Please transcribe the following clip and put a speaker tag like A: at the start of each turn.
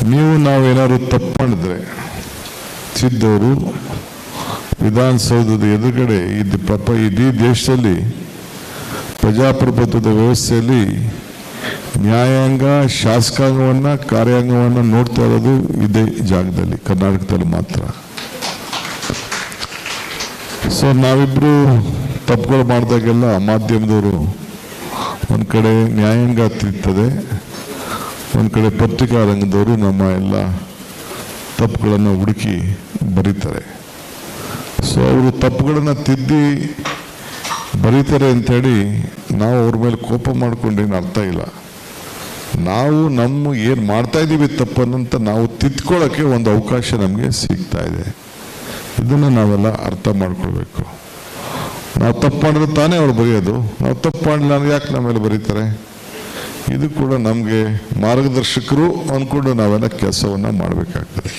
A: ನೀವು ನಾವೇನಾದ್ರು ತಪ್ಪು ಮಾಡಿದ್ರೆ ಸಿದ್ದವರು ವಿಧಾನಸೌಧದ ಎದುರುಗಡೆ ಇಡೀ ದೇಶದಲ್ಲಿ ಪ್ರಜಾಪ್ರಭುತ್ವದ ವ್ಯವಸ್ಥೆಯಲ್ಲಿ ನ್ಯಾಯಾಂಗ ಶಾಸಕಾಂಗವನ್ನು ಕಾರ್ಯಾಂಗವನ್ನು ನೋಡ್ತಾ ಇರೋದು ಇದೇ ಜಾಗದಲ್ಲಿ, ಕರ್ನಾಟಕದಲ್ಲಿ ಮಾತ್ರ. ಸೊ ನಾವಿಬ್ಬರು ತಪ್ಪುಗಳು ಮಾಡಿದಾಗೆಲ್ಲ ಮಾಧ್ಯಮದವರು ಒಂದು ಕಡೆ ನ್ಯಾಯಾಂಗ ತಿರ್ತದೆ, ಒಂದು ಕಡೆ ಪತ್ರಿಕಾ ರಂಗದವರು ನಮ್ಮ ಎಲ್ಲ ತಪ್ಪುಗಳನ್ನು ಹುಡುಕಿ ಬರೀತಾರೆ. ಸೊ ಅವರು ತಪ್ಪುಗಳನ್ನು ತಿದ್ದಿ ಬರೀತಾರೆ ಅಂಥೇಳಿ ನಾವು ಅವ್ರ ಮೇಲೆ ಕೋಪ ಮಾಡ್ಕೊಂಡೇನು ಅರ್ಥ ಇಲ್ಲ. ನಾವು ಏನು ಮಾಡ್ತಾ ಇದ್ದೀವಿ ತಪ್ಪನ್ನಂತ ನಾವು ತಿದ್ಕೊಳ್ಳೋಕ್ಕೆ ಒಂದು ಅವಕಾಶ ನಮಗೆ ಸಿಗ್ತಾ ಇದೆ. ಇದನ್ನು ನಾವೆಲ್ಲ ಅರ್ಥ ಮಾಡ್ಕೊಳ್ಬೇಕು. ನಾವು ತಪ್ಪು ಮಾಡಿದ್ರೆ ತಾನೇ ಅವ್ರು ಬರೆಯೋದು. ನಾವು ತಪ್ಪು ಮಾಡಲಿಲ್ಲ ಅಂದ್ರೆ ಯಾಕೆ ನಮ್ಮ ಮೇಲೆ ಬರೀತಾರೆ? ಇದು ಕೂಡ ನಮಗೆ ಮಾರ್ಗದರ್ಶಕರು ಅಂದ್ಕೊಂಡು ನಾವೆಲ್ಲ ಕೆಲಸವನ್ನು ಮಾಡಬೇಕಾಗ್ತದೆ.